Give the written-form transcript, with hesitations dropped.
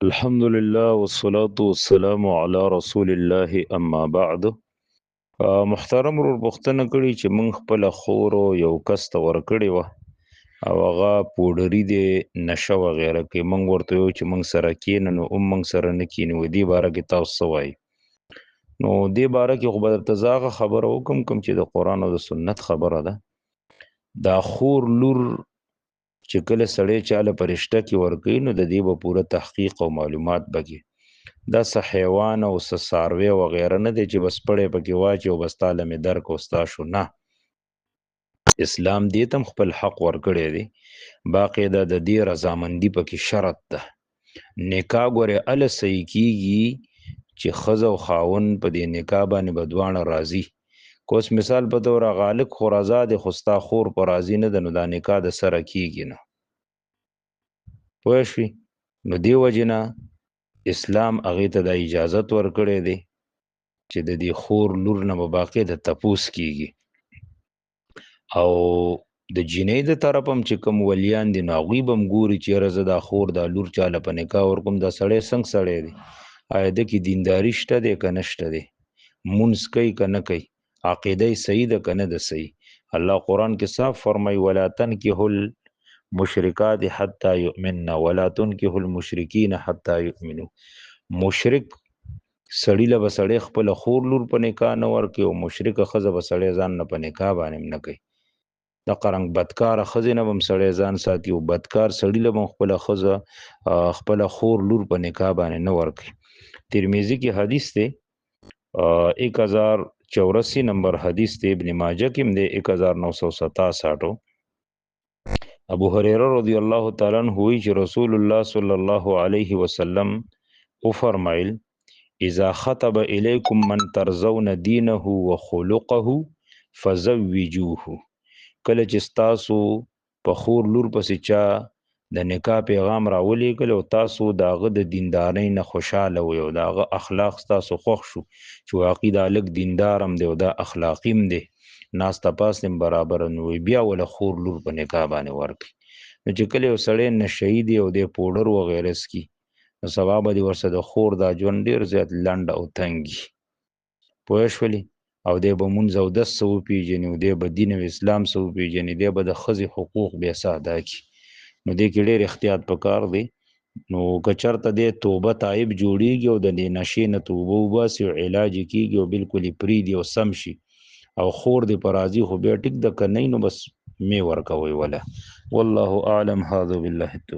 الحمد لله والصلاة والسلام على رسول الله اما بعد. محترم ورور پوښتنه کړي چې موږ خپل خور یو کس ته ورکړې و او هغه پوډری دی نشه وغیره کې موږ ورته یو چې موږ سره کیننو موږ سره نه کینو دی باره کې تاسو څه وایي؟ نو دی باره کې خو به درته زه هغه خبره وکم کوم چې د قرآن او د سنت خبره ده. دا خور لور چې کله سړی چاله پرشته کې ورکوي نو د دې به پوره تحقیق او معلومات بګي. دا څه حیوان او څه څاروی وغیره نه دی چې بس پړی پکې واچي او بس تاله مې درک او ستا شو. نه، اسلام دې ته خپل حق ورکړی دی. باقاعده د دې رضامندي پکې شرط ده. نکاح ګورې اله صحیح کیږي چې ښځه او خاوند په دې نکاح باندې به دواړه راضي. کوس مثال په طور غالب خو رضا دی خو ستا خور په راضي نه ده نو دا نکاح د سره کیږي نه. پوه شوې؟ نو دې وجې نه اسلام هغې ته دا اجازت ورکړی دی چې د دې خور لور نه به باقاعده تپوس کیږي او د جینۍ د طرف هم چې کوم ولیان دي نو هغوی به هم ګوري چې یاره زه دا خور دا لور چاله په نکاح ورکوم دا سړی څنګه سړی دی، آیا ده کې دینداري شته دی که نشته دی، مونځ کوي که نه کوي، عقیده یې صحیح ده که نه ده صحیح. الله قرآن کې صاف فرمایي ولا تنکحوا المشرکات حتی یؤمنن ولا تنکحوا المشرکین حتی یؤمنوا. مشرک سړی له به سړی خپله خور لور په نکاح نه ورکوي او مشرکه ښځه به سړی ځان نه په نکاح باندې هم نه کوي. دغه رنګ بدکاره ښځې نه به هم سړی ځان ساتي او بدکار سړي له به هم خپله ښځه خپله خور لور په نکاح باندې نه ورکوي. ترمذي کې حدیث دی 1084 نمبر حدیث دی، ابن ماجه کې هم دی 1967. ابو هريره رضی الله تعالی عنہ وی چې رسول الله صلی الله علیه وسلم او فرمایل اذا خطب الیکم من ترضون دینه وخلقه فزوجوه. کله چې تاسو په خور لور پسې چا د نکاح پیغام راولېږل او تاسو د هغه د دیندارۍ نه خوشحاله وئ او د هغه اخلاق ستاسو خوښ شو چې واقعي دا هلک دیندار هم دی او دا اخلاقي هم دی، ناسته پاسته هم برابره نه وي، بیا وله خور لور په نکاح باندې ورکړي. نو چې کله یو سړی نشهي دی او دی پوډر وغیره څکي نو سبا به دې ورسره د خور دا ژوند ډېر زیات لنډ او تنګ وي. پوه شولې؟ او دی به مونځ اودس څه وپېژني او دی به دین او اسلام څه وپېژني، دی به د ښځې حقوق بیا څه ادا کړي. نو دې کې ډېر احتیاط پکار دی. نو که چېرته دی توبه تایب جوړېږي او د دې نشې نه توبه وباسي او علاج یې کېږي او بلکل یې پرېږدي او سم شي او خور دې په راضي خو بیا ټیک ده، که نه نو بس مې ورکوئ وله. والله اعلم. هذا بالله التوفیق.